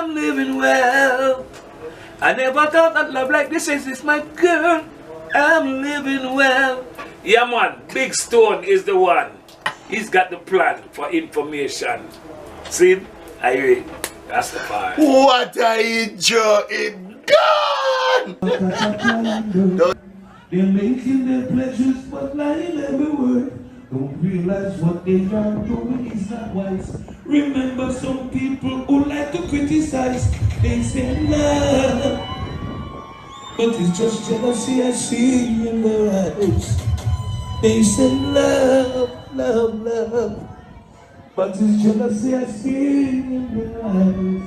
I'm living well. I never thought that love like this is my girl. I'm living well. Yeah, man, Big Stone is the one. He's got the plan for information. See? I hear it. That's the part. What I enjoy it gone! They're making their pleasures but lying every word. Don't realize what they are doing is not wise. Remember some people who like to criticize. They say love, but it's just jealousy I see in their eyes. They say love, love, love, but it's jealousy I see in their eyes.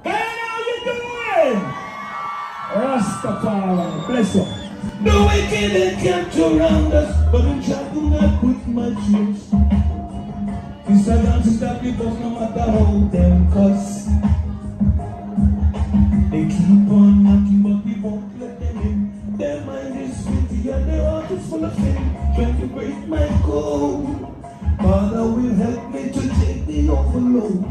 Hey, how you doing? Rastafari, bless you. The wicked encamped around us, but I'm traveling up with my troops. This I don't stop because no matter how them cuss, they keep on knocking but we won't let them in. Their mind is filthy and their heart is full of sin, trying to break my code. Father will help me to take the overload.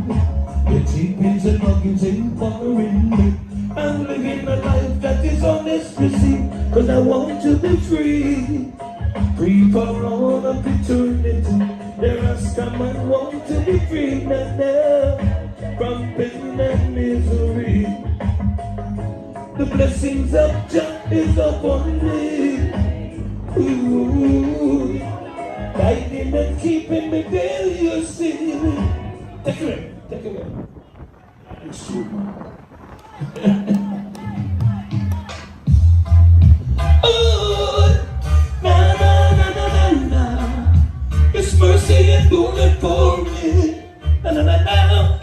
The cheapins and nuggets ain't bothering me. I'm living a life that is honest, cause I want to be free. Free for all of eternity. There are some I want to be free now from pain and misery. The blessings of Jah is upon me. Ooh, guiding and keeping me there, you see. Take it away, take it away. It's true, man. Oh, na na na na na na. His mercy endured for me. Na na na na.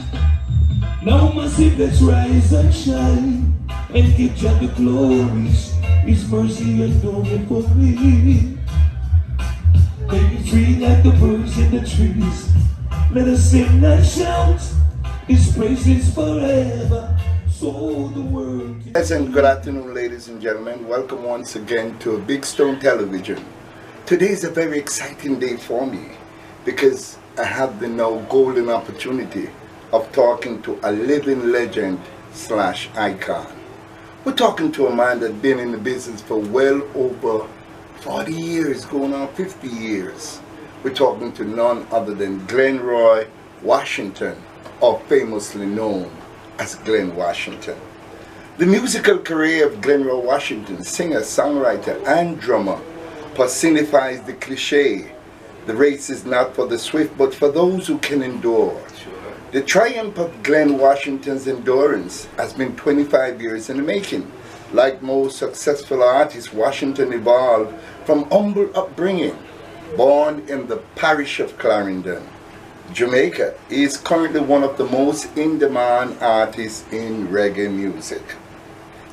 Now my let's rise and shine and give Jah the glories. His mercy endured for me. Make me free like the birds in the trees. Let us sing and shout His praises forever. Yes, and good afternoon, ladies and gentlemen. Welcome once again to Big Stone Television. Today is a very exciting day for me because I have the now golden opportunity of talking to a living legend slash icon. We're talking to a man that's been in the business for well over 40 years, going on 50 years. We're talking to none other than Glenroy Washington, or famously known as Glen Washington. The musical career of Glenroy Washington, singer, songwriter, and drummer, personifies the cliché, the race is not for the swift but for those who can endure. The triumph of Glen Washington's endurance has been 25 years in the making. Like most successful artists, Washington evolved from humble upbringing. Born in the parish of Clarendon, Jamaica, he is currently one of the most in-demand artists in reggae music.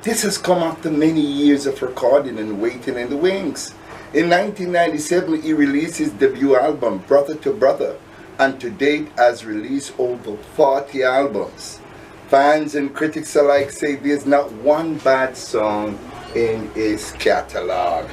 This has come after many years of recording and waiting in the wings. In 1997, he released his debut album, Brother to Brother, and to date has released over 40 albums. Fans and critics alike say there's not one bad song in his catalog.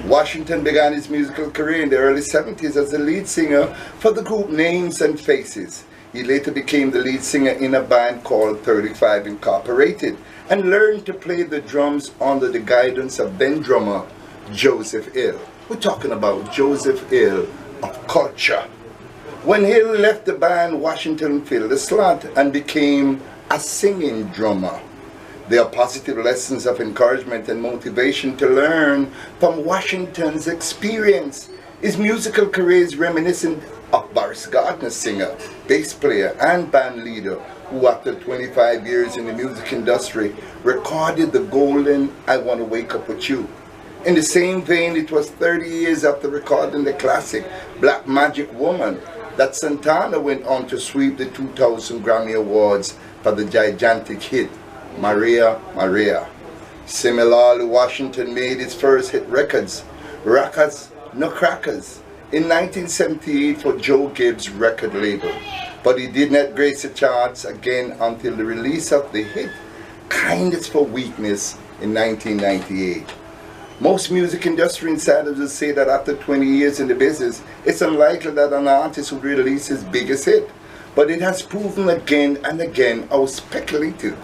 Washington began his musical career in the early 70s as the lead singer for the group Names and Faces. He later became the lead singer in a band called 35 Incorporated and learned to play the drums under the guidance of then drummer Joseph Hill. We're talking about Joseph Hill of Culture. When Hill left the band, Washington filled the slot and became a singing drummer. There are positive lessons of encouragement and motivation to learn from Washington's experience. His musical career is reminiscent of Boris Gardner's singer, bass player, and band leader, who after 25 years in the music industry recorded the golden I Want to Wake Up With You. In the same vein, it was 30 years after recording the classic Black Magic Woman that Santana went on to sweep the 2000 Grammy Awards for the gigantic hit Maria, Maria. Similarly, Washington made his first hit records, Rockers No Crackers, in 1978 for Joe Gibbs' record label. But he did not grace the charts again until the release of the hit Kindness for Weakness in 1998. Most music industry insiders will say that after 20 years in the business, it's unlikely that an artist would release his biggest hit. But it has proven again and again how speculative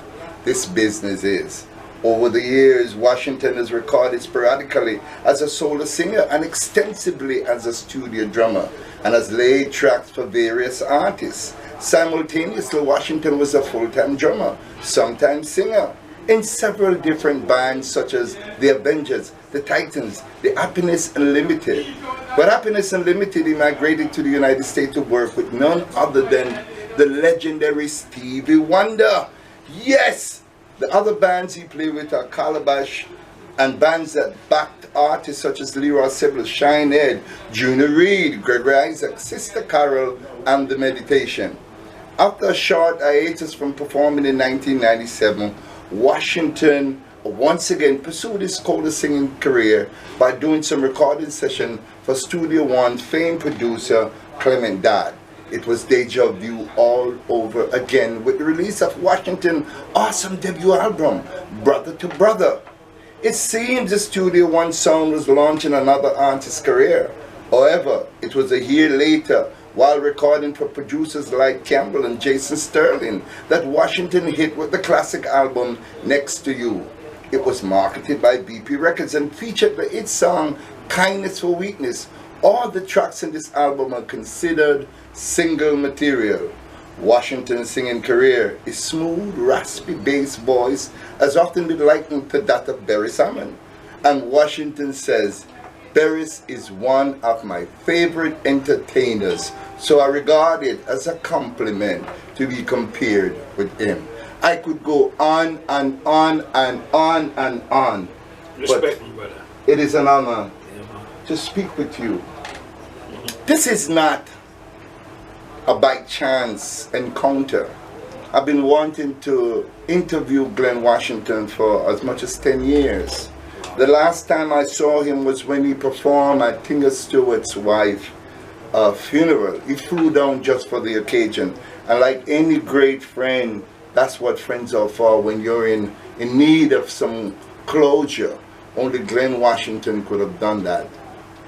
this business is. Over the years, Washington has recorded sporadically as a solo singer and extensively as a studio drummer, and has laid tracks for various artists. Simultaneously, Washington was a full-time drummer, sometimes singer, in several different bands such as The Avengers, The Titans, The Happiness Unlimited. But Happiness Unlimited, he migrated to the United States to work with none other than the legendary Stevie Wonder. Yes! The other bands he played with are Calabash, and bands that backed artists such as Leroy Sibbles, Shinehead, Junior Reid, Gregory Isaac, Sister Carol, and The Meditation. After a short hiatus from performing in 1997, Washington once again pursued his coda singing career by doing some recording session for Studio One's famed producer Clement Dodd. It was deja vu all over again with the release of Washington's awesome debut album, Brother to Brother. It seems the Studio One sound was launching another artist's career. However, it was a year later, while recording for producers like Campbell and Jason Sterling, that Washington hit with the classic album Next to You. It was marketed by BP Records and featured the hit song Kindness for Weakness. All the tracks in this album are considered single material. Washington's singing career, his smooth, raspy bass voice has often been likened to that of Barry Salmon. And Washington says, Barris is one of my favorite entertainers, so I regard it as a compliment to be compared with him. I could go on and on and on and on. Respect me, brother. It is an honor to speak with you. This is not a by chance encounter. I've been wanting to interview Glen Washington for as much as 10 years. The last time I saw him was when he performed at Tinga Stewart's wife's funeral. He flew down just for the occasion. And like any great friend, that's what friends are for when you're in need of some closure. Only Glen Washington could have done that.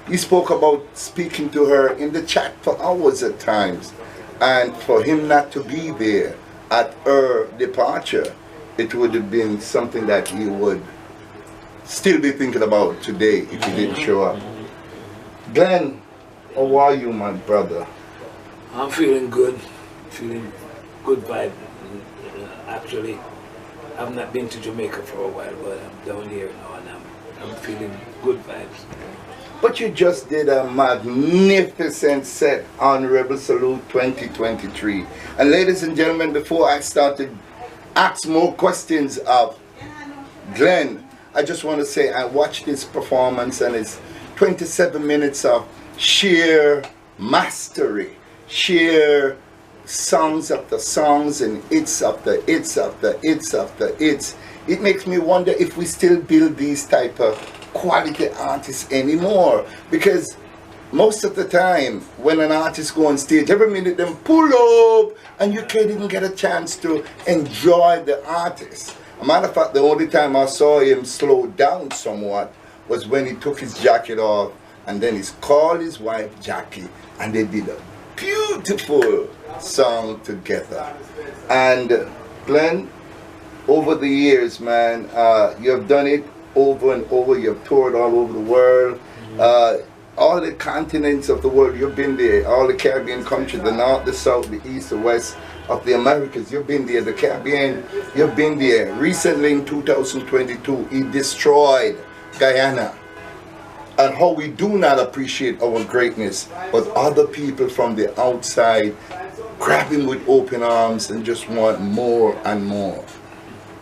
He spoke about speaking to her in the chat for hours at times. And for him not to be there at her departure, it would have been something that he would still be thinking about today if he didn't show up. Glen, how are you, my brother? I'm feeling good, feeling good vibe. Actually, I've not been to Jamaica for a while, but I'm down here now and I'm feeling good vibes. But you just did a magnificent set on Rebel Salute 2023. And ladies and gentlemen, before I start to ask more questions of Glen, I just want to say I watched this performance and it's 27 minutes of sheer mastery, sheer songs after songs and hits after hits after hits after hits. It makes me wonder if we still build these type of quality artists anymore, because most of the time when an artist go on stage, every minute them pull up and you can't even get a chance to enjoy the artist. A matter of fact, the only time I saw him slow down somewhat was when he took his jacket off and then he called his wife Jackie and they did a beautiful song together. And Glen, over the years, man, you have done it over and over. You have toured all over the world, all the continents of the world. You've been there, all the Caribbean countries, the north, the south, the east, the west of the Americas. You've been there, the Caribbean, you've been there. Recently in 2022, he destroyed Guyana. And how we do not appreciate our greatness, but other people from the outside grab him with open arms and just want more and more.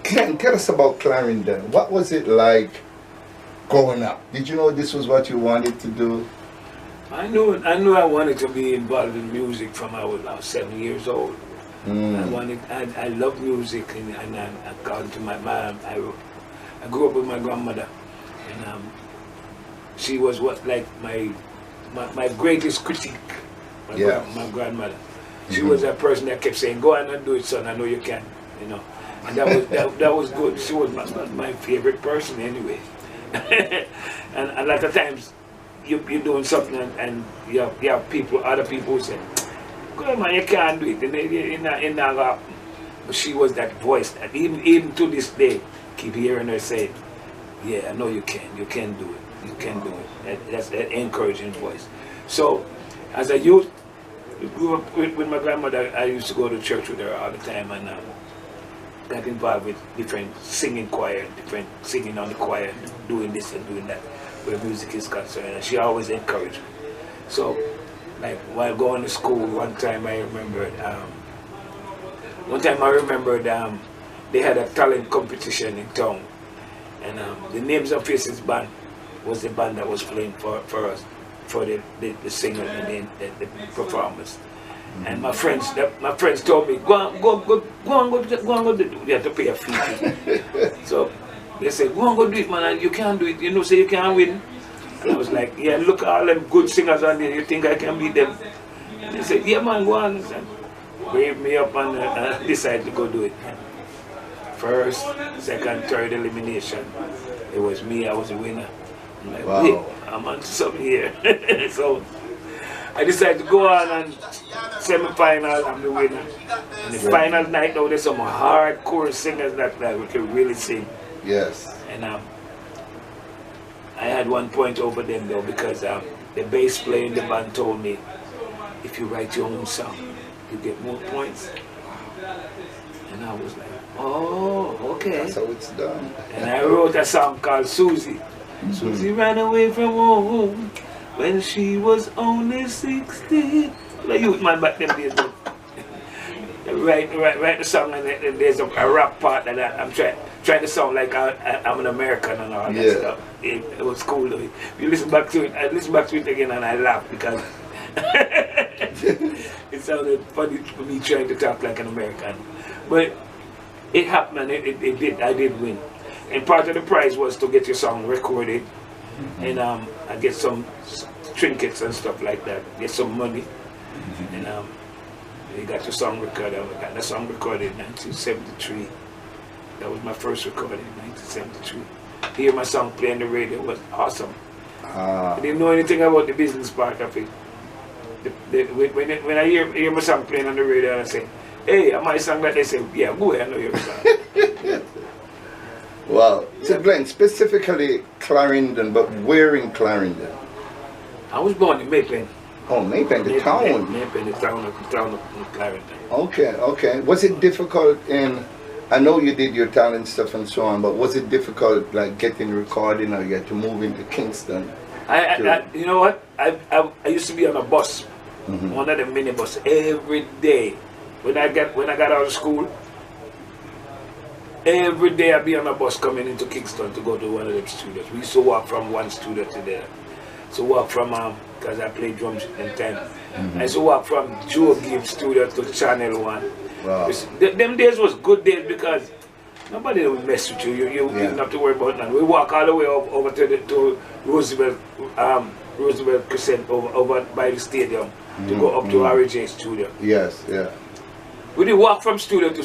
Glen, tell us about Clarendon. What was it like growing up? Did you know this was what you wanted to do? I knew I wanted to be involved in music from I was about 7 years old. I love music, and I gone to my mom. I grew up with my grandmother, and she was my greatest critique. My grandmother. She was that person that kept saying, "Go on and do it, son. I know you can." You know. And that was good. She was my favorite person anyway. And a lot of times you're doing something and you have people, other people who say, Go ahead, man, you can't do it. In that, but she was that voice that even to this day, keep hearing her say, yeah, I know you can do it. You can do it. That's that encouraging voice. So, as a youth, we grew up with my grandmother. I used to go to church with her all the time, and got involved with different singing choir, different singing on the choir, doing this and doing that, where music is concerned. And she always encouraged me. So, like while going to school, one time I remembered, they had a talent competition in town, and the Names and Faces band was the band that was playing for us, for the singers and the performers. And my friends told me, go on, you have to pay a fee. So they said, go on, go do it, man, you can't do it, you know, so you can't win. And I was like, yeah, look at all them good singers on there, you think I can beat them? And they said, yeah, man, go on. And waved me up and decided to go do it. First, second, third elimination, it was me, I was the winner. I'm like, wow. Wait, I'm on to something here. So I decided to go on and semi-final, I'm the winner. And the final night, though, there's some hardcore singers that we can really sing. Yes. And I had 1 point over them, though, because the bass player in the band told me, if you write your own song, you get more points. And I was like, oh, okay. That's how it's done. And I wrote a song called Susie. Susie ran away from home when she was only 16. The youth man back them days. Write the song, and there's a rap part that I'm trying to sound like I'm an American and all that stuff. It was cool though. You listen back to it, I listen back to it again and I laugh because it sounded funny for me trying to talk like an American. But it happened, I did win. And part of the prize was to get your song recorded, and I get some trinkets and stuff like that, get some money, and we got the song recorded. I got the song recorded in 1973. That was my first recording in 1973. To hear my song play on the radio was awesome. I didn't know anything about the business part of it. When I hear my song playing on the radio, I say, hey, am I song that? They say, yeah, go ahead, I know your song. Wow. So Glenn, specifically Clarendon, but where in Clarendon? I was born in Maypen. Oh, Maypen, the town. Maypen, the town of Clarendon. Okay, okay. Was it difficult I know you did your talent stuff and so on, but was it difficult like getting recording, or you had to move into Kingston? You know what? I used to be on a bus, one of the minibus every day. When I got out of school, every day I'd be on a bus coming into Kingston to go to one of them studios. We used to walk from one studio to the other. So walk from, because I played drums in time. I used to walk from Joe Gibbs studio to Channel 1. Wow. Them days was good days because nobody would mess with you. You didn't have to worry about that. We walk all the way over to Roosevelt Crescent over by the stadium to go up to RJ studio. Yes, yeah. We did walk from studio to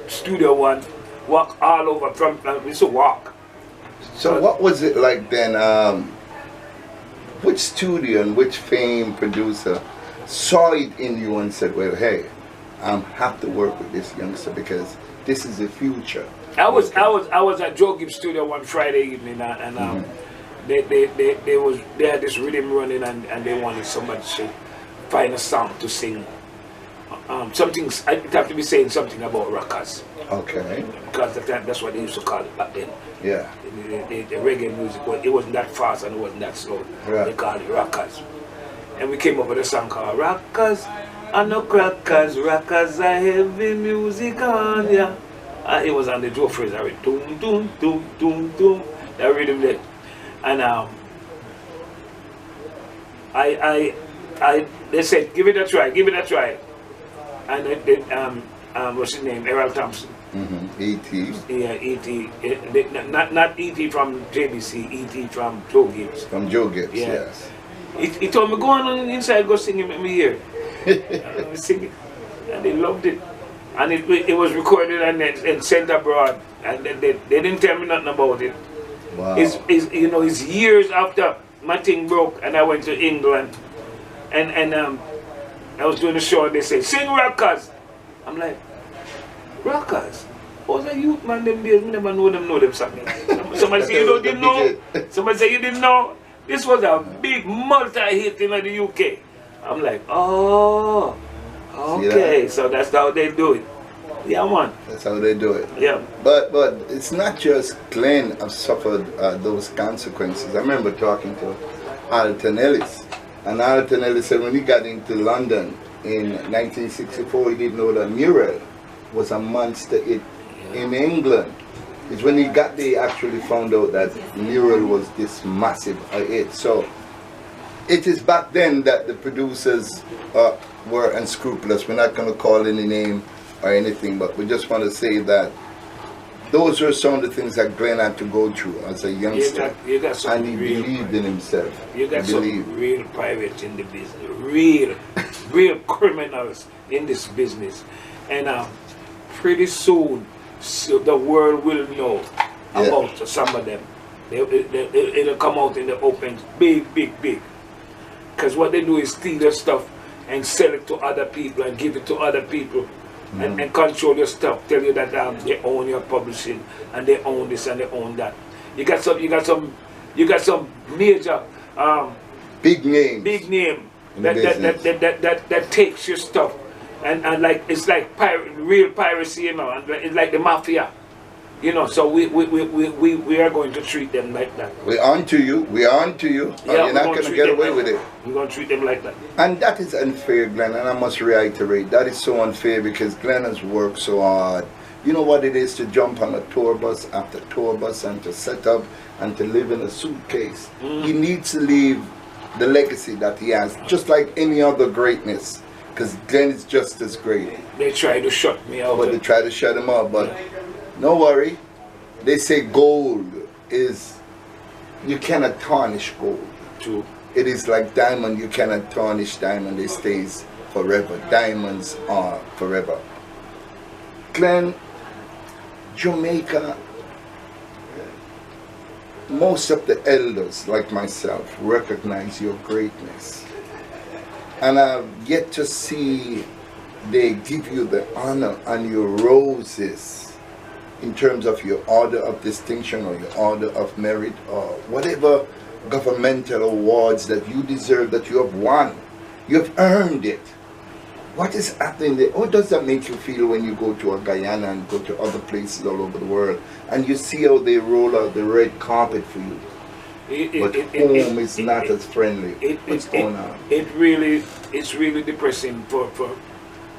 studio 1, walk all over we used to walk. So what was it like then? Which studio and which famed producer saw it in you and said, well, hey, I have to work with this youngster because this is the future? I was at Joe Gibbs studio one Friday evening, and they had this rhythm running, and they wanted somebody to find a song to sing. It have to be saying something about rockers. Okay. Because that's what they used to call it back then. Yeah. The reggae music, it wasn't that fast and it wasn't that slow. Right. They called it rockers. And we came up with a song called Rockers and No Crackers, Rockers are heavy music on ya. And it was on the Joe Fraser, right? Doom, doom, doom, doom, doom. That rhythm there. And they said, give it a try, give it a try. And what's his name? Errol Thompson. E.T. Yeah, E.T. Not E.T. from JBC, E.T. from Joe Gibbs. From Joe Gibbs, Yeah. yes. He told me, go on inside, go sing it with me here. And we sing it. And they loved it. And it was recorded and sent abroad. And they didn't tell me nothing about it. Wow. It's years after my thing broke and I went to England. And I was doing a show and they say, sing rockers. I'm like, rockers? What's a youth man them days? We never know them something. Somebody say you didn't know. Somebody say you didn't know. This was a big multi-hit in the UK. I'm like, oh, okay. So that's how they do it. Yeah, man. That's how they do it. Yeah. But it's not just Glen have suffered those consequences. I remember talking to Alton Ellis. And Alton Ellis said when he got into London in 1964, he didn't know that Muriel was a monster hit in England. It's when he got there he actually found out that Muriel was this massive hit. So it is back then that the producers were unscrupulous. We're not going to call any name or anything, but we just want to say that those were some of the things that Glen had to go through as a youngster. You got and he believed in himself. You got some real pirates in the business, real criminals in this business. And pretty soon, the world will know about some of them. It'll come out in the open, big. Because what they do is steal their stuff and sell it to other people and give it to other people. And control your stuff, tell you that they own your publishing and they own this and they own that. You got some major big name that takes your stuff and like it's like real piracy, you know, and it's like the mafia. You know, so we are going to treat them like that. We're on to you. Yeah, you're not going to get away with it. We're going to treat them like that. And that is unfair, Glen, and I must reiterate, that is so unfair because Glen has worked so hard. You know what it is to jump on a tour bus after tour bus and to set up and to live in a suitcase. He needs to leave the legacy that he has, just like any other greatness, because Glen is just as great. They try to shut me out. But they try to shut him up, but no worry. They say gold is, you cannot tarnish gold. True. It is like diamond, you cannot tarnish diamond, it stays forever. Diamonds are forever. Glen, Jamaica, most of the elders like myself recognize your greatness. And I've yet to see they give you the honor and your roses in terms of your order of distinction or your order of merit or whatever governmental awards that you deserve, that you have won. You have earned it. What is happening there? How does that make you feel when you go to a Guyana and go to other places all over the world and you see how they roll out the red carpet for you? But home is not as friendly. What's going on? It's really depressing for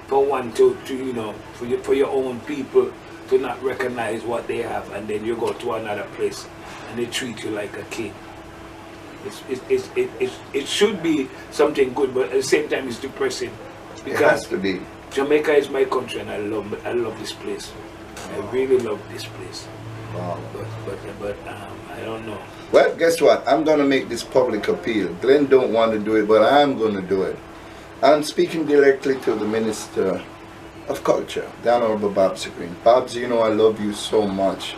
one to you know, for your own people to not recognize what they have, and then you go to another place and they treat you like a king. It should be something good, but at the same time it's depressing because it has to be. Jamaica is my country and I love this place. I really love this place. Wow. But I don't know. Well, guess what? I'm going to make this public appeal. Glen don't want to do it, but I'm going to do it. I'm speaking directly to the Minister of Culture, the Honorable Babs Green. Babs, you know I love you so much.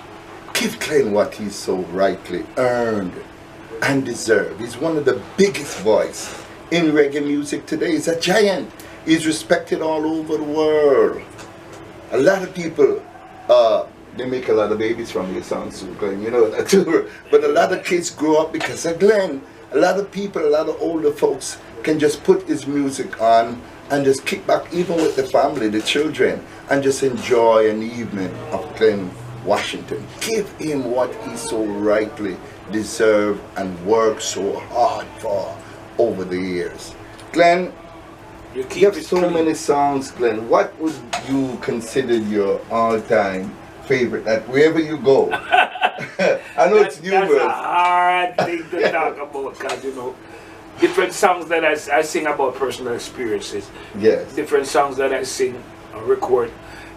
Give Glen what he's so rightly earned and deserved. He's one of the biggest voices in reggae music today. He's a giant. He's respected all over the world. A lot of people, they make a lot of babies from your songs too, Glen, you know that too. But a lot of kids grow up because of Glen. A lot of people, a lot of older folks can just put his music on and just kick back, even with the family, the children, and just enjoy an evening of Glen Washington. Give him what he so rightly deserved and worked so hard for over the years. Glen, you have so many songs, Glen. What would you consider your all-time favorite at wherever you go? I know it's numerous. That's a hard thing to talk about because, you know, different songs that I sing about personal experiences. Yes. Different songs that I sing or record.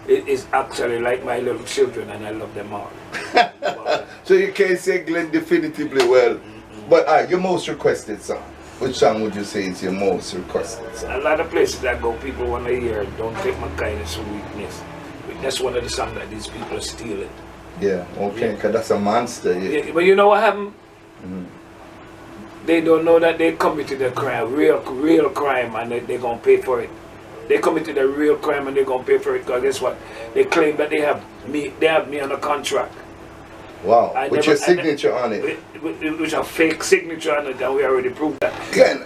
It is actually like my little children and I love them all. So you can't say Glen definitively well. But your most requested song. Which song would you say is your most requested song? A lot of places I go, people want to hear Don't Take My Kindness for Weakness. That's one of the songs that these people are stealing. Yeah, okay, because that's a monster. Yeah, but you know what happened? They don't know that they committed a crime, real crime, and they're gonna pay for it. They committed a real crime and they're gonna pay for it because guess what? They claim that they have me on a contract. Wow. With your signature on it. With a fake signature on it, and we already proved that. Glenn,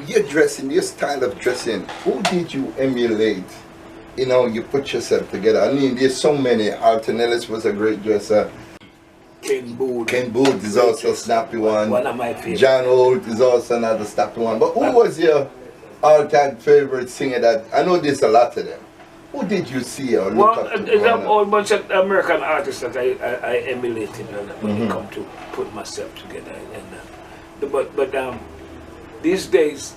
your dressing, your style of dressing, who did you emulate? You know, you put yourself together. I mean, there's so many. Alton Ellis was a great dresser. Ken Booth. Ken Booth is also a snappy one. One of my favorites. John Holt is also another snappy one. But who was your all-time favorite singer that, I know there's a lot of them. Who did you see or look up to? There's a whole bunch of American artists that I emulated when it come to put myself together. And, but these days,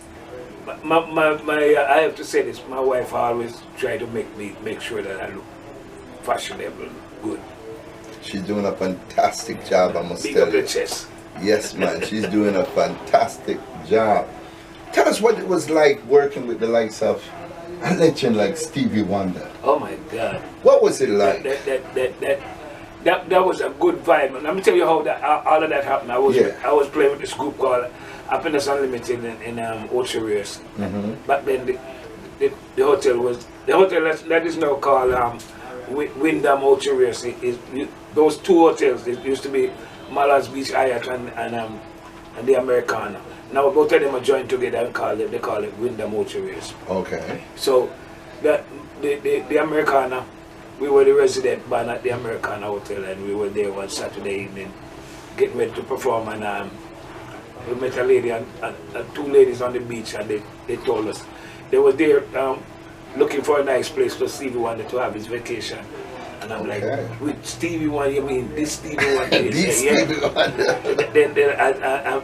I have to say this, my wife always try to make sure that I look fashionable, good. She's doing a fantastic job, I must tell you. Big up the chest. Yes, man, she's doing a fantastic job. Tell us what it was like working with the likes of a legend like Stevie Wonder. Oh my God! What was it like? That was a good vibe. And let me tell you how all of that happened. I was playing with this group called Happiness Unlimited in Ocho Rios. Back then, the hotel that is now called Wyndham Ocho Rios. Those two hotels. It used to be Malaz Beach Hyatt and the Americana. Now both of them are joined together and they call it Wyndham Ocho Rios. Okay. So the Americana, we were the resident band at the Americana Hotel, and we were there one Saturday evening getting ready to perform, and we met a lady and two ladies on the beach, and they told us they were there looking for a nice place for Stevie Wonder to have his vacation. And I'm like, with Stevie Wonder, you mean this Stevie Wonder? This Stevie Wonder. Then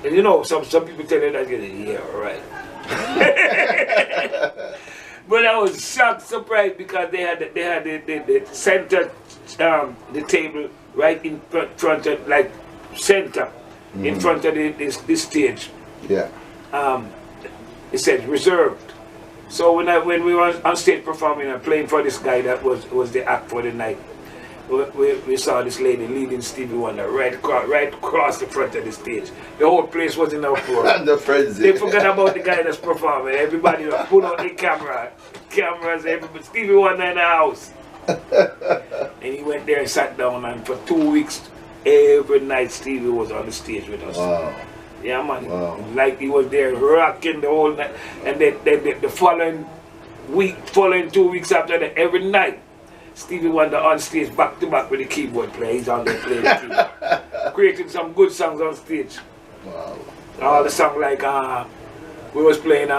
you know, some people tell you that, yeah, right. But I was shocked, surprised, because they had the center, the table right in front of, like, center, in front of this stage. Yeah. It said reserved. So when we were on stage performing and playing for this guy that was the act for the night, we saw this lady leading Stevie Wonder right across the front of the stage. The whole place was in uproar. And the frenzy. They forgot about the guy that's performing. Everybody put out the cameras, everybody, Stevie Wonder in the house. And he went there and sat down, and for 2 weeks, every night Stevie was on the stage with us. Wow. Yeah, man. Wow. Like he was there rocking the whole night. And then the following 2 weeks after that, every night, Stevie Wonder on stage back to back with the keyboard player. He's on there playing the keyboard. Creating some good songs on stage. Wow. All the songs like, we was playing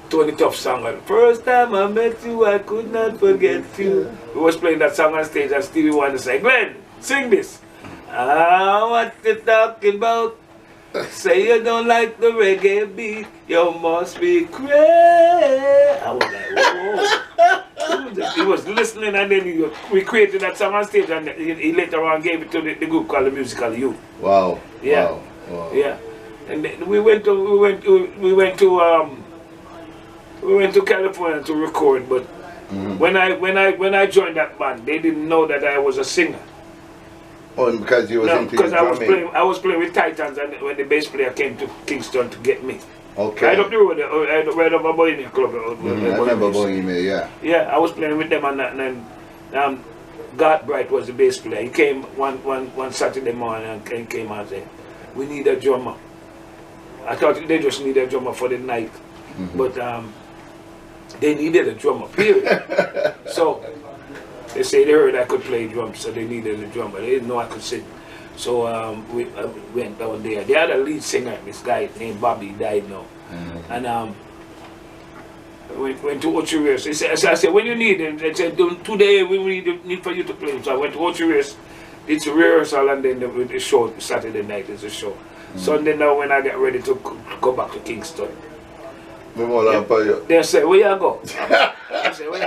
Tony Tuff's song. First time I met you, I could not forget you. We was playing that song on stage, and Stevie Wonder said, Glenn, sing this. What you talking about? Say you don't like the reggae beat, you must be crazy. I was like, whoa. He was listening, and then we created that song on stage, and he later on gave it to the group called the Musical Youth. Wow. Yeah. Wow. Yeah. And then we went to California to record, but when I joined that band, they didn't know that I was a singer. Oh, because you was into because I was playing with Titans, and when the bass player came to Kingston to get me. Okay. Right up the road, right up a Bohemia Club. I remember Bohemia, yeah. Yeah, I was playing with them, and then God Bright was the bass player. He came one Saturday morning and came out and said, we need a drummer. I thought they just needed a drummer for the night, but they needed a drummer, period. So they say they heard I could play drums, so they needed a drummer. They didn't know I could sing. So we went down there. They had a lead singer, this guy named Bobby, he died now. And we went to Ocho Rios. I said, when you need him? They said, today we need for you to play. So I went to Ocho Rios, did a rehearsal, and then the show, Saturday night is the show. Sunday now when I get ready to go back to Kingston. They say, where you go? I say, where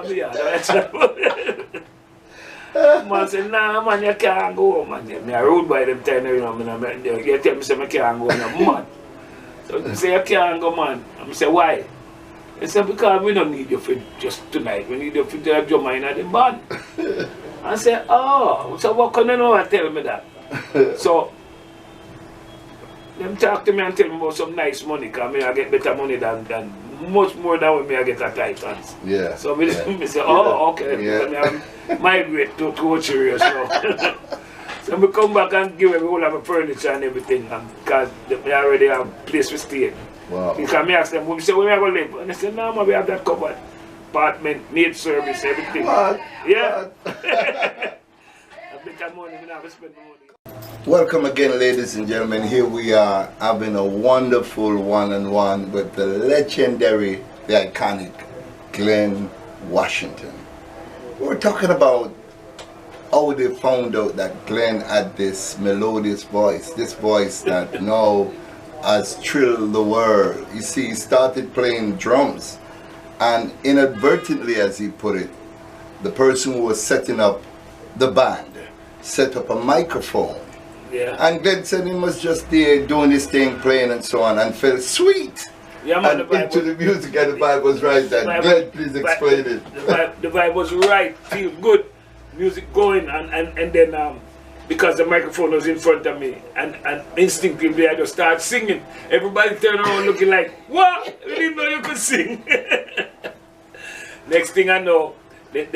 you go? Man say, nah man, you can't go, man. I rode by them time, you know, you tell me say I can't go, you're mad. So they say, you can't go, man. I say, why? They say, because we don't need you for just tonight. We need you for the drummer in the band. I say, oh, so what can you know and tell me that? So Them talk to me and tell me about some nice money, because I get better money than much more than when I get at Titans. Yeah. So me say, oh, okay. Yeah. I migrate to coach area, so. So I come back and give them all of my furniture and everything, because they already have a place to stay. Wow. Because I ask them, we say, where are we going to live? And they say, no, man, we have that covered. Apartment, maid service, everything. What? Yeah. A bit of money, we never spend the money. Welcome again, ladies and gentlemen. Here we are having a wonderful one-on-one with the legendary, the iconic Glen Washington. We're talking about how they found out that Glen had this melodious voice, this voice that now has thrilled the world. You see, he started playing drums, and inadvertently, as he put it, the person who was setting up the band set up a microphone. Yeah. And Glen said he was just there doing his thing, playing and so on, and felt sweet. Yeah, man, and into the music, and the vibe was right. And Glen, please explain it. The vibe was right, feel good, music going, and then because the microphone was in front of me, and instinctively I just started singing. Everybody turned around looking like, what? We didn't know you could sing. Next thing I know, a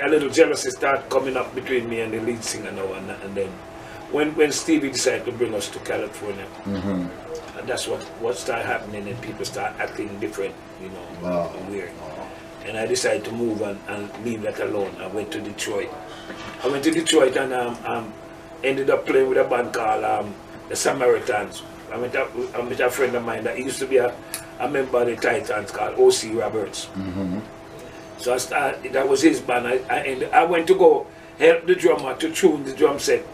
little jealousy started coming up between me and the lead singer now, and then when Stevie decided to bring us to California, and that's what started happening, and people start acting different, you know, wow. weird. And I decided to move and leave that alone. I went to Detroit. And ended up playing with a band called the Samaritans. I met a friend of mine that used to be a member of the Titans called O.C. Roberts. So that was his band. I went to go help the drummer to tune the drum set.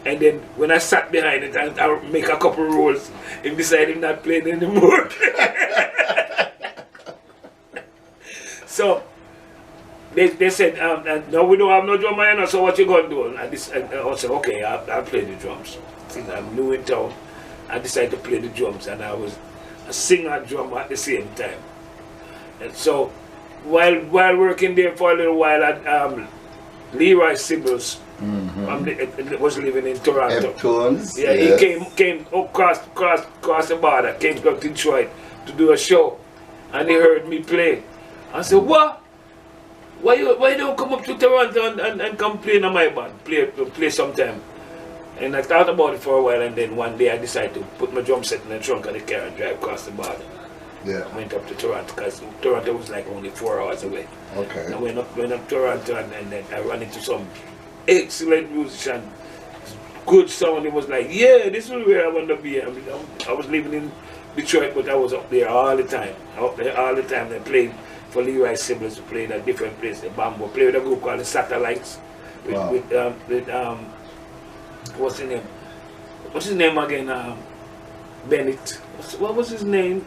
And then when I sat behind it and I make a couple rolls, he decided not playing anymore. So they said, no, we don't have no drummer, you know, so what you gonna do? And I said, okay, I'll play the drums. Since I'm new in town, I decided to play the drums, and I was a singer and drummer at the same time. And so while working there for a little while at Leroy Sibbles, was living in Toronto. Yeah, yes. He came across the border, came to Detroit to do a show, and he heard me play. I said, what? Why you don't come up to Toronto and come play in my band, play sometime? And I thought about it for a while, and then one day I decided to put my drum set in the trunk of the car and drive across the border. Yeah. I went up to Toronto, because Toronto was like only 4 hours away. Okay. And I went up to Toronto, and then I ran into some excellent musician, good sound. It was like, yeah, this is where I want to be. I mean, I was living in Detroit, but I was up there all the time. They played for Leroy Sibbles, played at different places. The Bamboo, played with a group called the Satellites. With what's his name? What's his name again? Bennett. What was his name?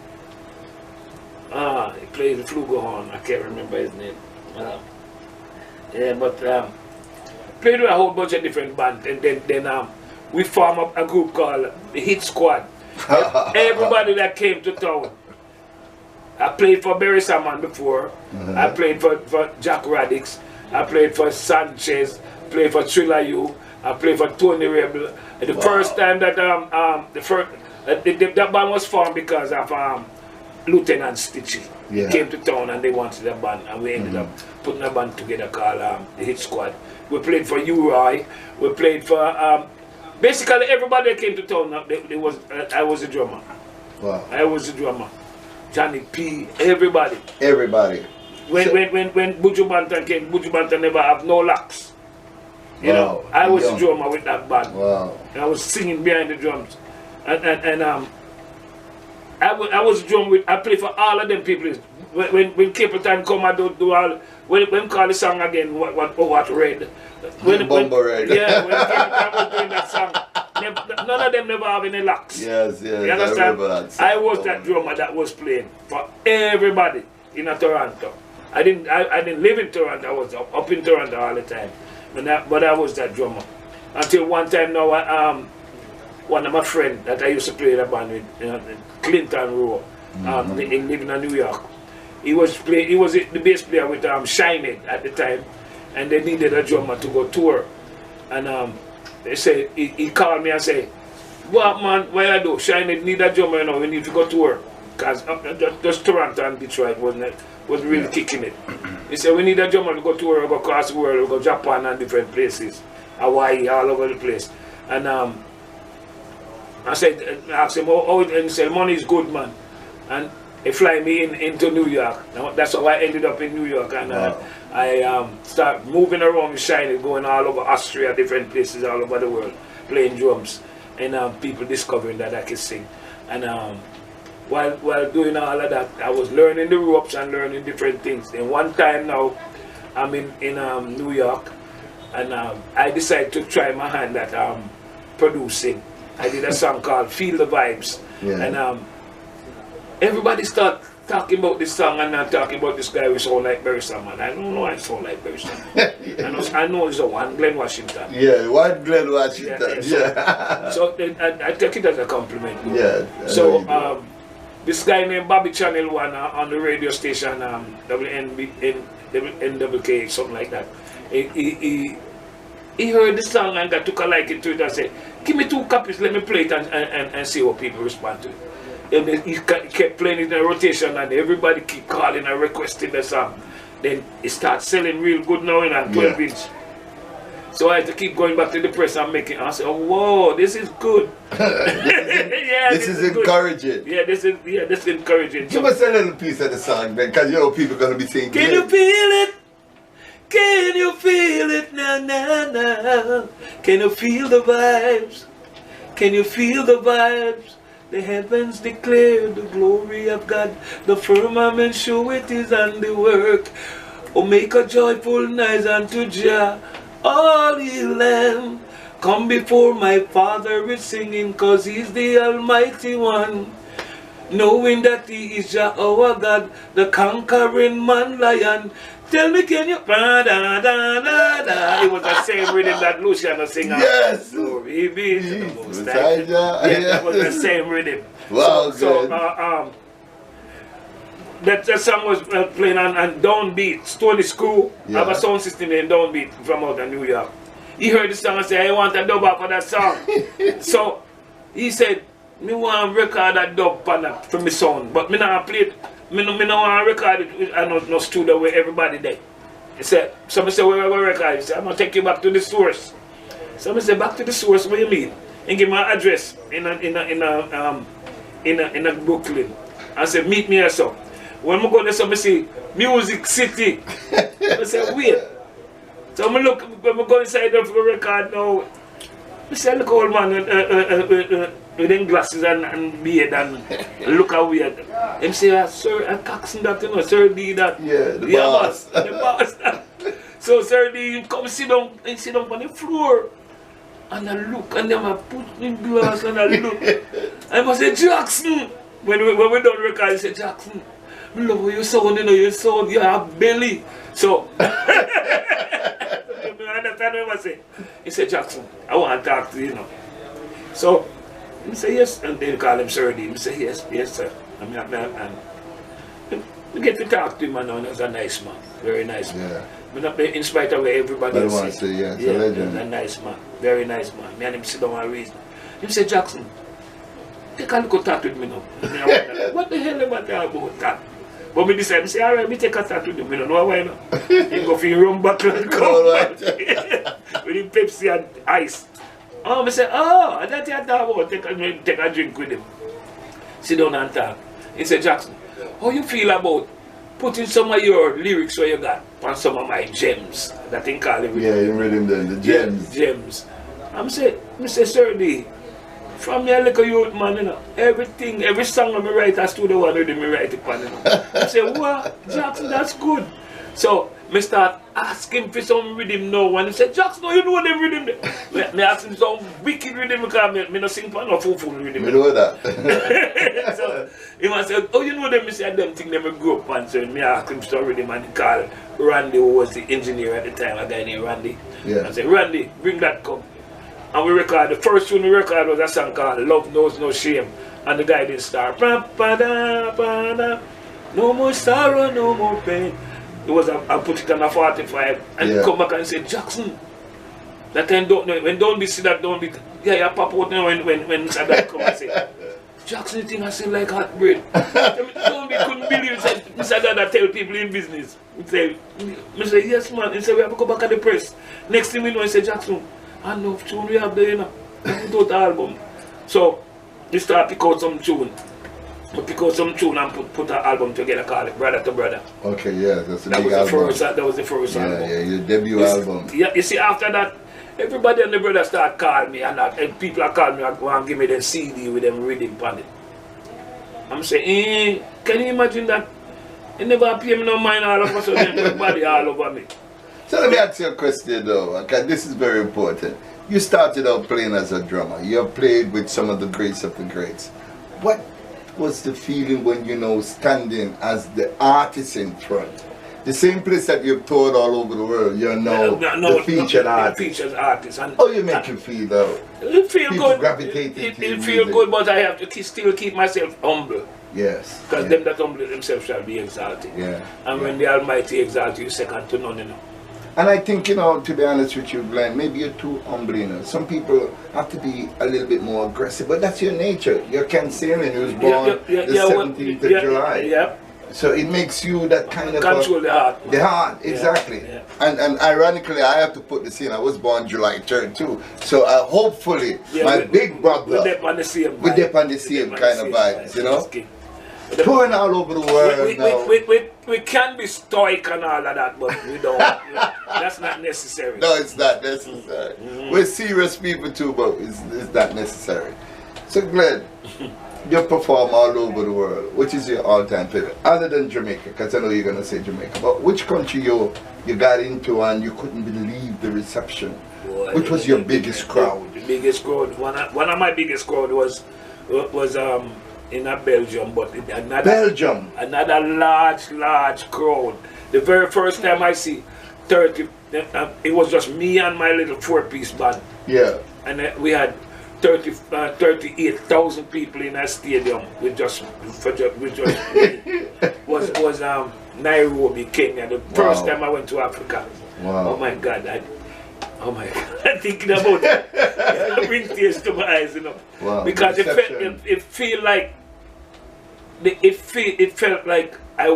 He played the flugelhorn. I can't remember his name. Yeah, but played with a whole bunch of different bands, and then we formed up a group called the Hit Squad. Everybody that came to town. I played for Barry Salmon before. I played for Jack Radix. I played for Sanchez. Played for Thriller U. I played for Tony Rebel. And the first time that that band was formed because of Lieutenant Stitchy. Yeah. He came to town and they wanted a band, and we ended up putting a band together called the Hit Squad. We played for U-Roy. We played for basically everybody that came to town. I was a drummer. Wow. I was a drummer. Johnny P. Everybody. Everybody. When Buju Banton came, Buju Banton never have no locks. You know, I was a drummer with that band. Wow. I was singing behind the drums, and I was a drum with. I play for all of them people. When Cape Time come, I do all. When call the song again, what red? Red. Yeah, when Cape Time was doing that song, none of them never have any locks. Yes, yes. You understand? I remember that song. I was that drummer that was playing for everybody in Toronto. I didn't live in Toronto. I was up in Toronto all the time, but I was that drummer until one time now. One of my friends that I used to play in a band with, Clinton Rowe, in living in New York. He was the bass player with Shinehead at the time, and they needed a drummer to go tour. And they said he called me and said, what man, what I do? Shine need a drummer, you know, we need to go to work. Because just Toronto and Detroit wasn't really kicking it. He said, we need a drummer to go to work, go across the world, go Japan and different places. Hawaii, all over the place. And I said, I asked him, and he said, money is good, man. And he fly me into New York. Now, that's how I ended up in New York. And I start moving around with Shiny, going all over Austria, different places all over the world, playing drums. And people discovering that I could sing. And while doing all of that, I was learning the ropes and learning different things. Then one time now, I'm in New York, and I decided to try my hand at producing. I did a song called Feel the Vibes. Yeah. And everybody start talking about this song and not talking about this guy who sound like Barry Salmon. I don't know I sound like Barry Salmon. I know it's a one Glen Washington. Yeah, one Glen Washington. So I take it as a compliment. Yeah. So this guy named Bobby Channel 1 on the radio station, NWK, something like that. He heard the song and got took a liking to it and said, give me 2 copies, let me play it and see what people respond to it. And he kept playing it in a rotation and everybody keep calling and requesting the song. Then it starts selling real good now in a 12-inch. So I had to keep going back to the press and making it. I said, oh, whoa, this is good. this is encouraging. Good. Yeah, this is encouraging. Give us a little piece of the song then, because you know people are going to be singing. Can you feel it? Can you feel it? Na na na. Can you feel the vibes? Can you feel the vibes? The heavens declare the glory of God. The firmament show it is handiwork. Oh, make a joyful noise unto Jah, all ye land. Come before my Father with singing, cause he's the Almighty One. Knowing that he is Jah our God, the conquering man lion. Tell me, can you? Da, da, da, da, da. It was the same rhythm that Luciano sang. Yes. Glory be to the Most High. Yeah, it was the same rhythm. Wow, so that song was playing on Downbeat, Stony Screw. I have a sound system named Downbeat from out of New York. He heard the song and said, I want a dub for that song. So he said, me want to record that dub for my son, but me not play it. Me no want to record it. I know no studio where everybody there. He said, somebody said, where I going to record? He said, I'm going to take you back to the source. Somebody said, back to the source, what do you mean? And give my address in a Brooklyn. I said, meet me here, so. When I go there, somebody say, Music City. I said, wait. So I look, when I go inside the record now, I say, look old man with them glasses and beard and look how weird. Him say, sir, I'm Coxon that, you know, Sir D that. Yeah, the boss. The boss. So Sir D come sit down on the floor. And I look and then I put in glass and I look. I must say, Jackson. When we done record, I say, Jackson, I love you sound, you know, you have belly. So I understand what I say. He said, Jackson, I want to talk to you, you know. So he said, yes, and they call him Sir D. He said, yes, sir. And we get to talk to him, and he's a nice man, very nice man. But in spite of what everybody else says, he's a nice man, very nice man. Me and him sit down and reason. He said, Jackson, take a look at that with me now. What the hell am I talking about that? But me decide, I say, alright, me take a tattoo with him. We don't know why now. He go for him rum bottle and come back. With him Pepsi and ice. Oh, I say, oh, that's what I talk about. Take a drink with him. Sit down and talk. He said, Jackson, how you feel about putting some of your lyrics where you got on some of my gems? That thing called it. Yeah, you read him then, the gems. Yeah, gems. I'm say, Sir D, from me a little youth man, you know, everything, every song I write, I studio one with me write it, man, you know. I say, what? Jackson, that's good. So, I start asking for some rhythm now, and he said, Jackson, no, you know them rhythm there. I ask him some wicked rhythm because I don't sing for no full rhythm. You know that. So, he must say, oh, you know them, I say, I don't think they grew up and so I asked him some rhythm, and he called Randy, who was the engineer at the time, a guy named Randy. Yeah. I said, Randy, bring that come. And we record, the first tune we recorded was a song called Love Knows No Shame. And the guy didn't start. No more sorrow, no more pain. It was I put it on a 45 and he come back and say, Jackson, that time don't know when don't be see that don't be yeah, pop out now when Mr. Dad come and say, Jackson, the thing I sing like hot bread. Couldn't believe it. Mr. Dad I tell people in business. He say, yes man. He said, we have to go back at the press. Next thing we know, he said, Jackson, I know tune we have there, you know. We put out the album. So, we start pick out some tune. We pick out some tune and put an album together called it Brother to Brother. Okay, yeah, that's a big album. That was the first album. Yeah, your debut album. Yeah, you see, after that, everybody and the brother start calling me, and people are calling me and want to give me the CD with them reading on it. I'm saying, can you imagine that? It never pay me no mind all of a sudden, everybody all over me. So let me ask you a question though, okay, this is very important. You started out playing as a drummer. You have played with some of the greats of the greats. What was the feeling when you know standing as the artist in front? The same place that you've toured all over the world, you're now the featured artist. Featured artist. And how you make you feel though? It feel people good. Gravitate into it feel good, but I have to still keep myself humble. Yes. Because them that humble themselves shall be exalted. Yeah. And when the Almighty exalts you, second to none, you know. And I think, you know, to be honest with you, Glenn, maybe you're too humble, you know. Some people have to be a little bit more aggressive, but that's your nature. You're Cancerian, you was born the 17th of July. Yeah. So it makes you that kind of... Control the heart. The heart, exactly. Yeah. And ironically, I have to put this in. I was born July 3rd too. So hopefully, my big brother... We're there on the same vibe. We're there on the same kind of vibes, you know? Touring all over the world now. We can be stoic and all of that, but we don't. That's not necessary. No, it's not necessary. We're serious people too, but it's not necessary. So Glenn, you perform all over the world. Which is your all-time favorite? Other than Jamaica, because I know you're going to say Jamaica. But which country you got into and you couldn't believe the reception? Boy, which was your biggest crowd? The biggest crowd. One of my biggest crowd was in Belgium, but another large crowd. The very first time I see 30, it was just me and my little 4-piece band. Yeah. And we had 38,000 people in a stadium with just was Nairobi, Kenya. The first time I went to Africa. Wow. Oh my God! I'm thinking about it. It brings tears to my eyes, you know. Wow. Because it felt like I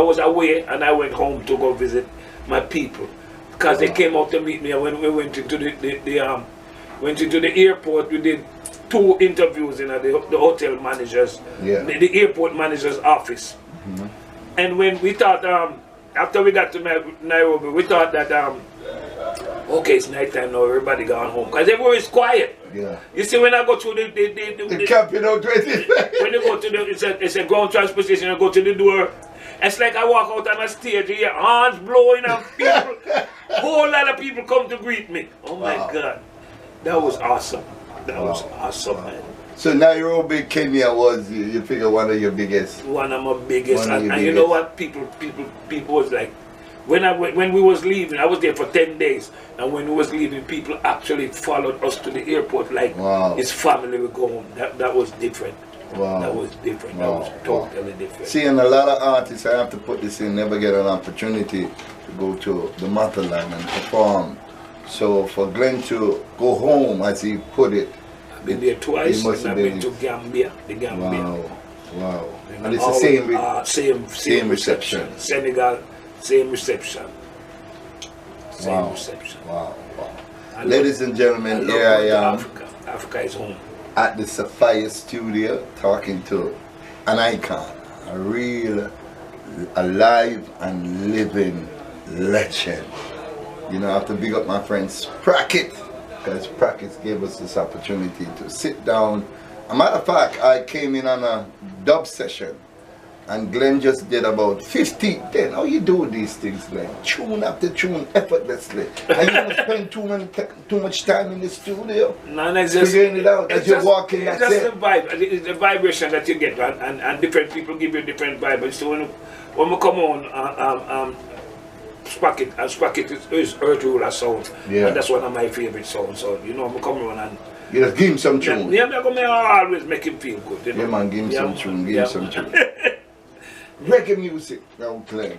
was away and I went home to go visit my people, because they came out to meet me. And when we went into the airport, we did 2 interviews in the hotel managers, the airport manager's office. And when we thought, after we got to Nairobi, we thought that okay, it's night time now, everybody gone home, because everywhere is quiet. Yeah. You see, when I go to the camp, you know, 20. when you go to it's a ground transportation, you go to the door, it's like I walk out on a stage, you hear horns blowing and people, whole lot of people come to greet me. Oh my God, that was awesome. That was awesome, man. So Nairobi, Kenya was, you figure, one of your biggest? One of my biggest. And you know what, people was like, when we was leaving, I was there for 10 days, and when we was leaving, people actually followed us to the airport like his family would go home. That was different. Wow. That was different. That was totally different. See, and a lot of artists, I have to put this in, never get an opportunity to go to the motherland and perform. So for Glenn to go home, as he put it, I've been there twice, and I've been to Gambia, the Gambia. Wow. And it's the same reception. Senegal, same reception. Same reception. Wow. Ladies and gentlemen, here I am. Africa is home. At the Sapphire Studio, talking to an icon, a real, alive and living legend. You know, I have to big up my friend Sprocket, because Sprocket gave us this opportunity to sit down. As a matter of fact, I came in on a dub session, and Glenn just did about 50. Then how you do these things, Glenn? Tune after tune, effortlessly. And you don't spend too much time in the studio. No, it's just figuring it out as you're walking. It's just the vibe, it's the vibration that you get, and different people give you different vibes. So when we come on, Sprocket is Earth Ruler sound, and that's one of my favorite sounds. So you know, we come on and you just give him some tune. Yeah, I always make him feel good. You know? Yeah, man, give him some tune. Give him some tune. Reggae music now, Glenn.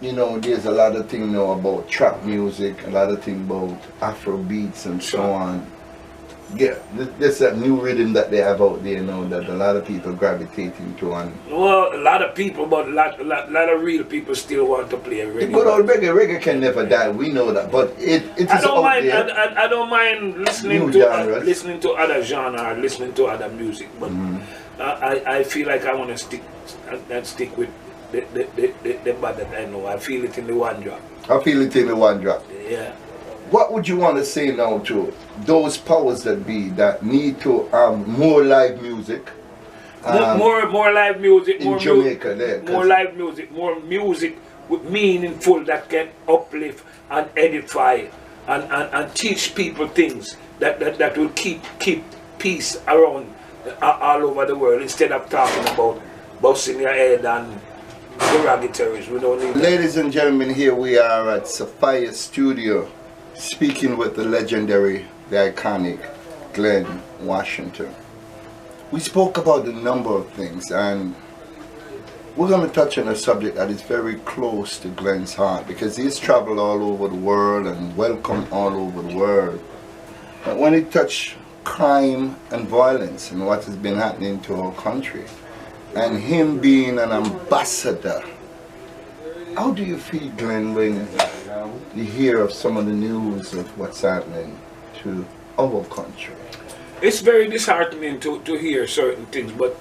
You know, there's a lot of things now about trap music, a lot of things about Afro beats and so on. Yeah, there's that new rhythm that they have out there, you know, that a lot of people gravitating to. And well, a lot of people, but a lot of real people still want to play reggae. the good old reggae, reggae can never die. We know that, but it is out there. I don't mind listening to other genre, listening to other music, but I feel like I want to stick with the bad that I know. I feel it in the one drop. I feel it in the one drop. Yeah. What would you want to say now to those powers that be that need to more live music? More live music in Jamaica, more live music, more music with meaningful that can uplift and edify and teach people things that will keep peace around all over the world, instead of talking about busting your head and derogatories. We don't need that. Ladies and gentlemen, here we are at Sapphire Studio, speaking with the legendary, the iconic Glen Washington. We spoke about a number of things, and we're going to touch on a subject that is very close to Glen's heart, because he's traveled all over the world and welcomed all over the world. But when it touched crime and violence and what has been happening to our country, and him being an ambassador, how do you feel, Glen, when you hear of some of the news of what's happening to our country? It's very disheartening to hear certain things, but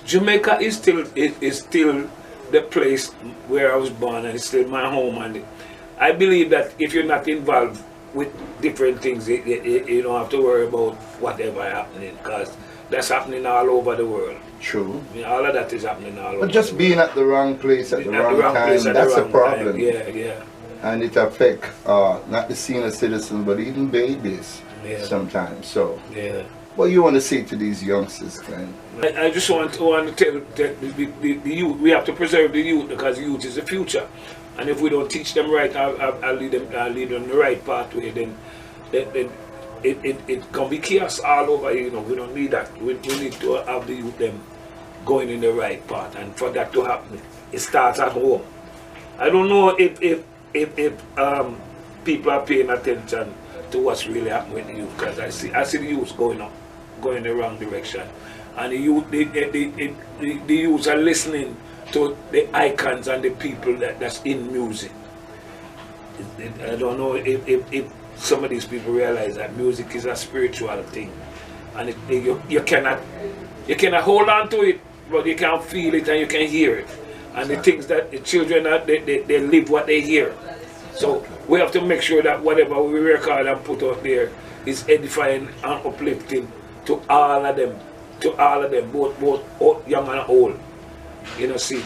Jamaica is still the place where I was born, and it's still my home. And I believe that if you're not involved with different things, you don't have to worry about whatever happening, because that's happening all over the world. True. I mean, all of that is happening all over. But just being at the wrong place at the wrong time, that's a problem. Yeah. And it affects not the senior citizens, but even babies sometimes. So, what you want to say to these youngsters, Glen? I just want to tell the youth, we have to preserve the youth, because the youth is the future. And if we don't teach them right, I'll lead them the right pathway, then it can be chaos all over. You know, we don't need that. We need to have the youth them going in the right path, and for that to happen, it starts at home. I don't know if people are paying attention to what's really happening with the youth, because I see the youth going in the wrong direction, and the youth are listening to the icons and the people that's in music. I don't know if some of these people realize that music is a spiritual thing, and you cannot hold on to it, but you can feel it and you can hear it. And the things that the children they live what they hear. So we have to make sure that whatever we record and put out there is edifying and uplifting to all of them, both young and old. You know, see,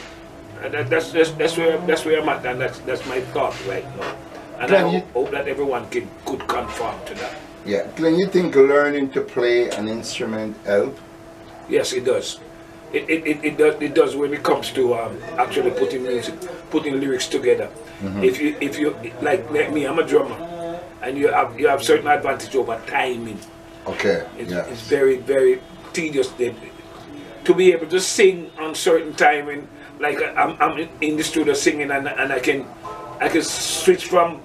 and that's where I'm at, and that's my thought right now. And I hope that everyone could conform to that. Yeah, Glen, you think learning to play an instrument help? Yes, it does. It does when it comes to actually putting lyrics together. If you like me, I'm a drummer, and you have certain advantage over timing. Okay. It's very, very tedious to be able to sing on certain timing. Like I'm in the studio singing, and I can switch from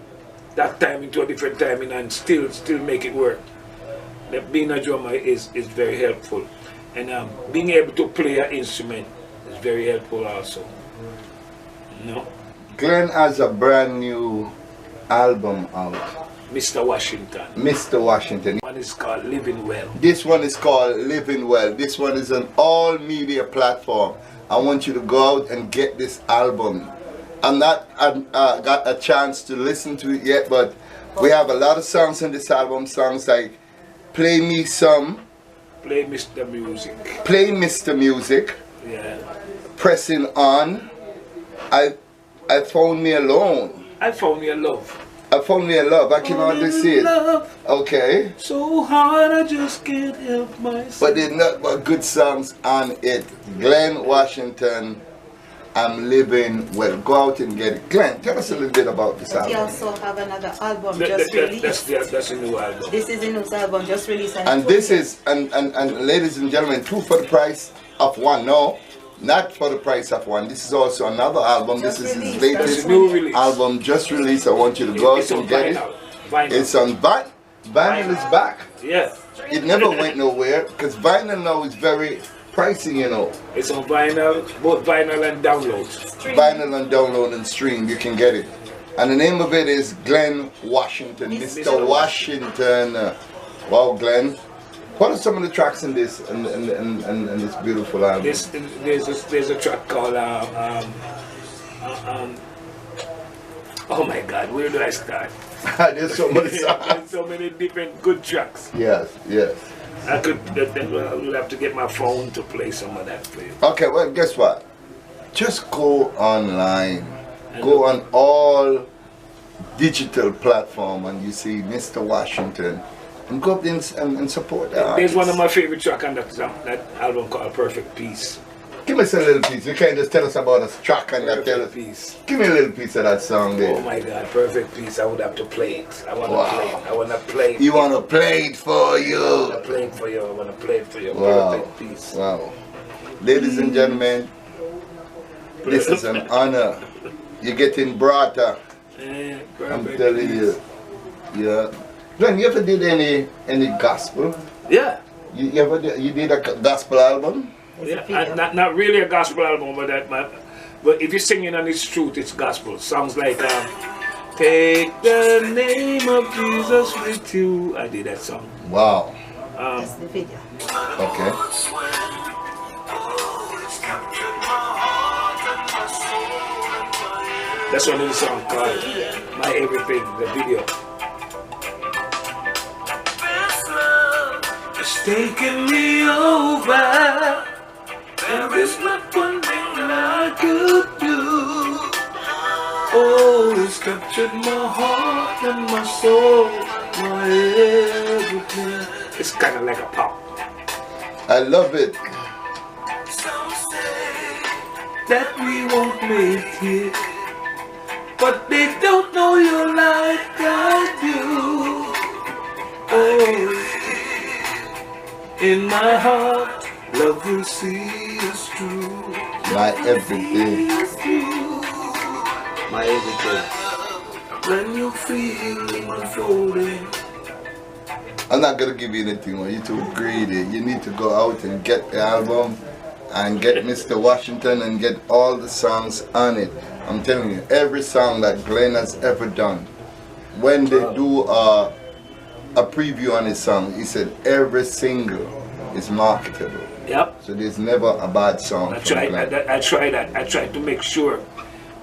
that timing to a different timing and still make it work. Being a drummer is very helpful, and being able to play an instrument is very helpful also. No. Glen has a brand new album out. Mr. Washington. Mr. Washington. One is called Living Well. This one is called Living Well. This one is an all media platform. I want you to go out and get this album. I'm not got a chance to listen to it yet, but we have a lot of songs on this album. Songs like Play Me Some. Play Mr. Music. Play Mr. Music. Yeah. Pressing On. I Found Me Alone. I Found Me a Love. I Found Me a Love. I can hardly see it. Okay. So hard I just can't help myself. But there's not but good songs on it. Glen Washington, I'm Living Well. Go out and get it. Glen, tell us a little bit about this album. We also have another album just released. That's a new album. This is a new album just released. And this is, and ladies and gentlemen, 2 for the price of 1. No, not for the price of 1. This is also another album. Just this is his released. latest New release. album, just released. I want you to go out and get it. Vinyl. It's on vinyl. Vinyl is back. Yeah. It never went nowhere because vinyl now is very pricey, you know. It's on vinyl, both vinyl and downloads. Vinyl and download and stream, you can get it. And the name of it is Glen Washington, Mr. Washington. Wow, Glen. What are some of the tracks in this and this beautiful album? There's a track called oh my God, where do I start? There's so many songs. There's so many different good tracks. Yes, yes. I could. Then we'll have to get my phone to play some of that for you. Okay, well, guess what? Just go online. Go on all digital platform and you see Mr. Washington. And go up there and support that. There's one of my favorite tracks on that album called Perfect Peace. Give me a little piece. You can't just tell us about a track and that tell us. Piece. Give me a little piece of that song there. Oh my God, Perfect Peace. I would have to play it. I want to play it. I want to play it. You want to play it for you. I want to play it for you. I want to play it for you. Wow. Perfect Peace. Wow. Ladies and gentlemen, this is an honor. You're getting brighter. I'm telling you. Yeah. Glenn, you ever did any gospel? Yeah. You did a gospel album? Yeah, not really a gospel album, but if you're singing on its truth, it's gospel. Songs like Take the name of Jesus with you. I did that song. Wow. That's the video. Okay. That's one of the songs called My Everything, the video. It's taking me over. There is not one thing I could do. Oh, it's captured my heart and my soul, my everything. It's kind of like a pop. I love it. Some say that we won't make it, but they don't know you like I do. Oh, in my heart, love will see us through. My everything. My everything. When you feel unfolding. I'm not gonna give you anything more. You're too greedy. You need to go out and get the album and get Mr. Washington and get all the songs on it. I'm telling you, every song that Glen has ever done, when they do a preview on his song, he said every single is marketable. Yep. So there's never a bad song. I try that. I try to make sure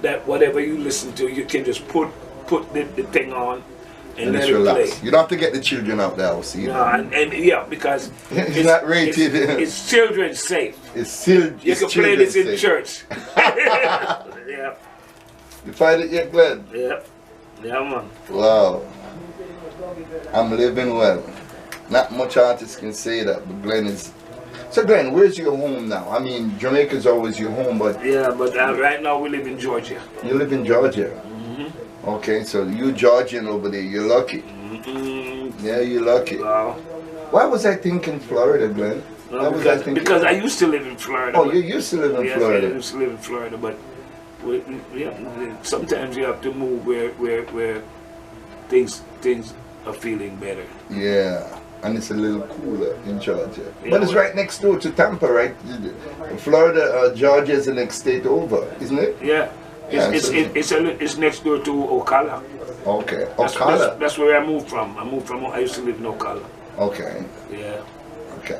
that whatever you listen to, you can just put the thing on and let it relax. play. You don't have to get the children out there, see. No, and yeah, because it's not rated. It's children safe. It's still. You can play this in church. Yeah. You find it yet, Glen? Yeah. Yeah, man. Wow. I'm living well. Not much artists can say that, but Glen is. So Glen, where's your home now? I mean, Jamaica's always your home, but... Yeah, but right now we live in Georgia. You live in Georgia? Mm-hmm. Okay, so you Georgian over there, you're lucky. Mm-hmm. Yeah, you're lucky. Wow. Why was I thinking Florida, Glen? Because I used to live in Florida. Oh, you used to live in Florida? I used to live in Florida, but sometimes you have to move where things are feeling better. Yeah. And it's a little cooler in Georgia. Yeah, but it's right next door to Tampa, right? Florida, Georgia is the next state over, isn't it? Yeah. It's next door to Ocala. Okay. Ocala? That's where I moved from. I used to live in Ocala. Okay. Yeah. Okay.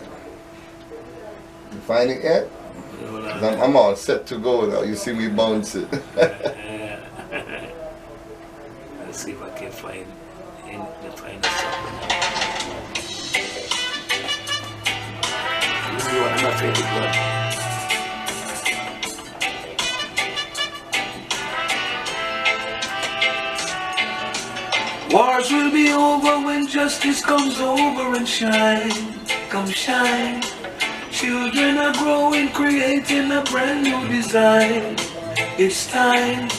You find it yet? I'm all set to go now. You see me bouncing. Let's see if I can find something. This is one of my favorite ones. Wars will be over when justice comes over and shine. Come shine. Children are growing, creating a brand new design. It's time.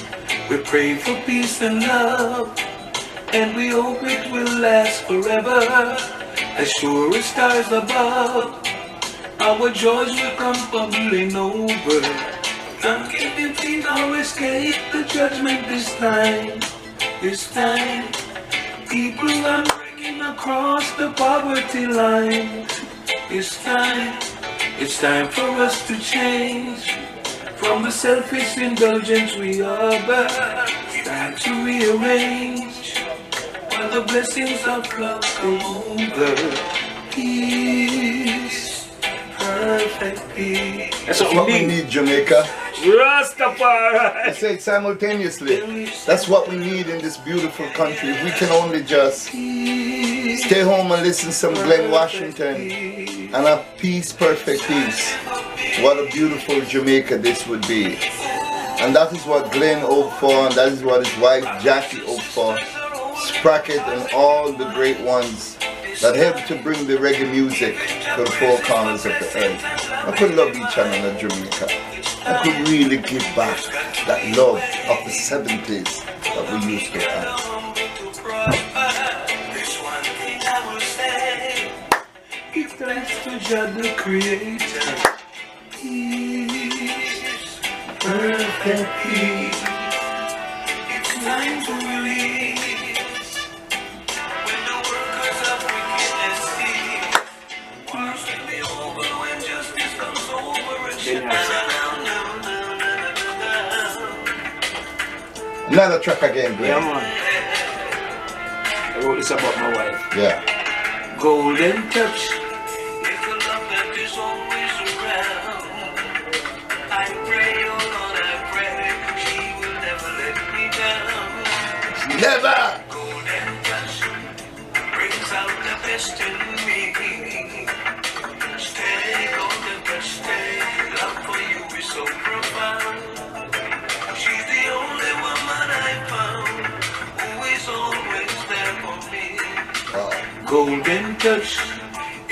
We pray for peace and love, and we hope it will last forever. As sure as stars above, our joys will come bubbling over. None can defeat or escape the judgment this time. This time, people are breaking across the poverty line. It's time for us to change from the selfish indulgence we are back. Time to rearrange while the blessings are flowing over. Peace, perfect peace. That's what we need, Jamaica. Rastafari. I say it simultaneously. That's what we need in this beautiful country. We can only just stay home and listen to some Glen Washington and have peace, perfect peace. What a beautiful Jamaica this would be. And that is what Glen hoped for, and that is what his wife Jackie hoped for. Sprocket and all the great ones that helped to bring the reggae music to the four corners of the earth. I could love each other in Jamaica. I could really give back that love of the 70s that we used to have. Give thanks to God the Creator. Peace, perfect peace. It's time to release. When the workers of wickedness cease, wars will be over when justice comes over and Another track again, Glen. Yeah, man. I wrote this about my wife. Yeah. Golden touch. It's a love that is always around. I pray, oh Lord, I pray, she will never let me down. Never! Golden touch brings out the best in me. Stay, golden touch, stay. Love for you is so profound. She's the only woman I found who is always there for me. Golden touch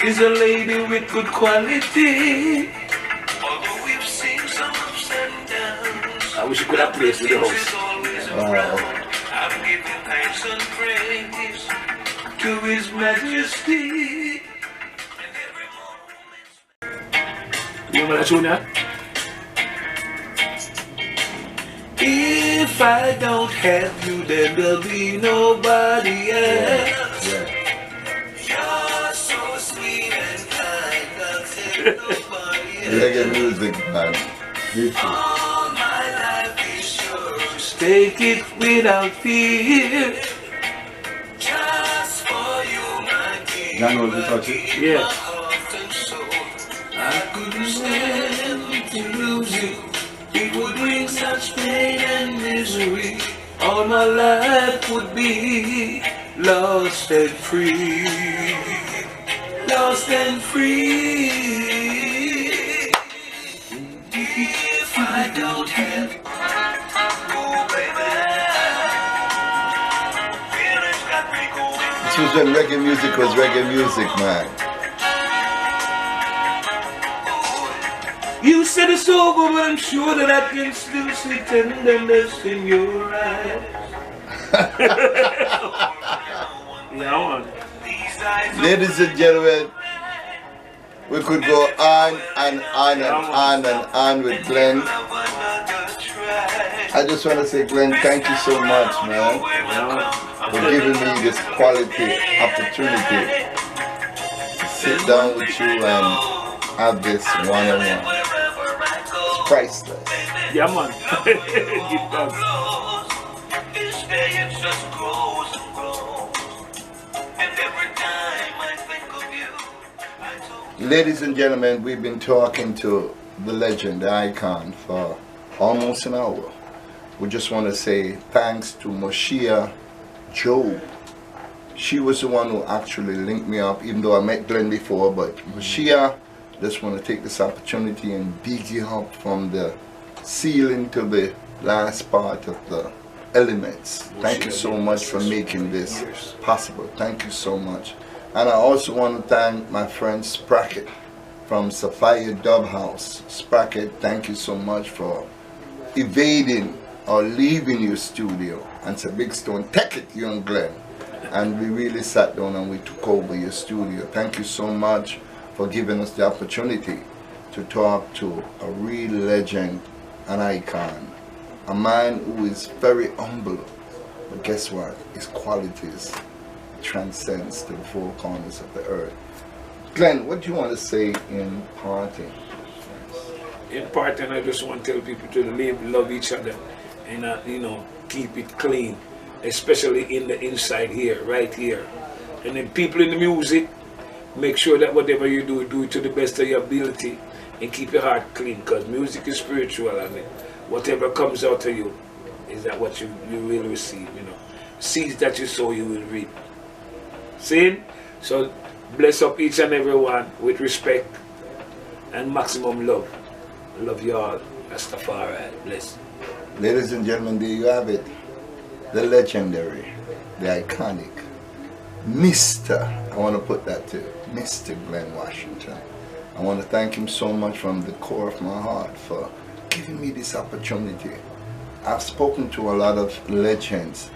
is a lady with good quality. Although we've seen some ups and downs, I wish you could have placed with the house. I'm giving thanks and praise to His Majesty. And every moment. You remember that tune, yeah? If I don't have you, then there'll be nobody else. Yeah. You're so sweet and kind, I'll take nobody else. Reggae music, man. Beautiful. All my life is yours. Take it without fear. Just for you, my dear. Now know the touch it? Yeah. I couldn't stand to lose you. It would bring such pain and misery. All my life would be lost and free. Lost and free. If I don't have you, oh baby, feelings got me going. This was when reggae music was reggae music, man. You said it's over, but I'm sure that I can still see tenderness in your eyes. Yeah, man. Ladies and gentlemen, we could go on and on and on and on with Glen. I just want to say, Glen, thank you so much, man, for giving me this quality opportunity to sit down with you and have this one-on-one. It's priceless. Yeah, man. Give thanks. Ladies and gentlemen, we've been talking to the legend, the icon, for almost an hour. We just want to say thanks to Moshia Job. She was the one who actually linked me up, even though I met Glen before, but Moshia, just want to take this opportunity and dig you up from the ceiling to the last part of the elements. Thank you so much for making this possible. Thank you so much. And I also want to thank my friend Sprocket from Sapphire Dub House. Sprocket, thank you so much for evading or leaving your studio. And it's a big stone. Take it, young Glen. And we really sat down and we took over your studio. Thank you so much for giving us the opportunity to talk to a real legend, an icon, a man who is very humble, but guess what? His qualities transcends to the four corners of the earth. Glenn, what do you want to say in parting? In part, and I just want to tell people to live, love each other, and you know, keep it clean, especially in the inside here, right here. And then people in the music, make sure that whatever you do it to the best of your ability, and keep your heart clean, because music is spiritual, and whatever comes out of you is that what you will receive. You know, seeds that you sow, you will reap. See? So bless up each and every one with respect and maximum love. Love you all. Rastafari. Bless. Ladies and gentlemen, there you have it. The legendary, the iconic, Mr. I want to put that to Mr. Glen Washington. I want to thank him so much from the core of my heart for giving me this opportunity. I've spoken to a lot of legends,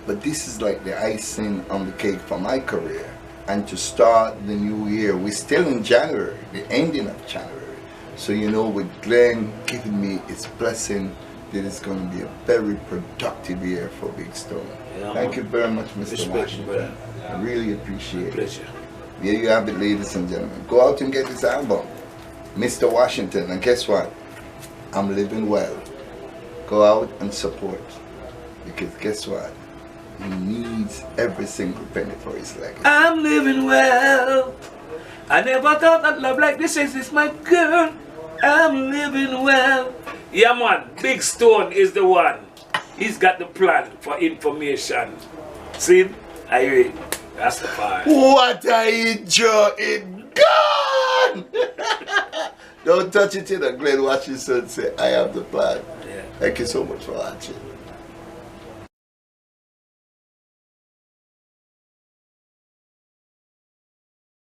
but this is like the icing on the cake for my career. And to start the new year, we're still in January, the ending of January. So you know, with Glenn giving me his blessing, that it's going to be a very productive year for Big Stone. Yeah, thank you very much, Mr. Respect, Washington. brother. I really appreciate it. Pleasure. There you have it, ladies and gentlemen. Go out and get this album, Mr. Washington. And guess what? I'm living well. Go out and support. Because guess what? He needs every single penny for his legacy. I'm living well. I never thought that love like this is my girl. I'm living well. Yeah, man. Big Stone is the one. He's got the plan for information. See? I read. Rastafari. What a joy in God! Don't touch it in. Glen Washington say, I have the plan. Yeah. Thank you so much for watching.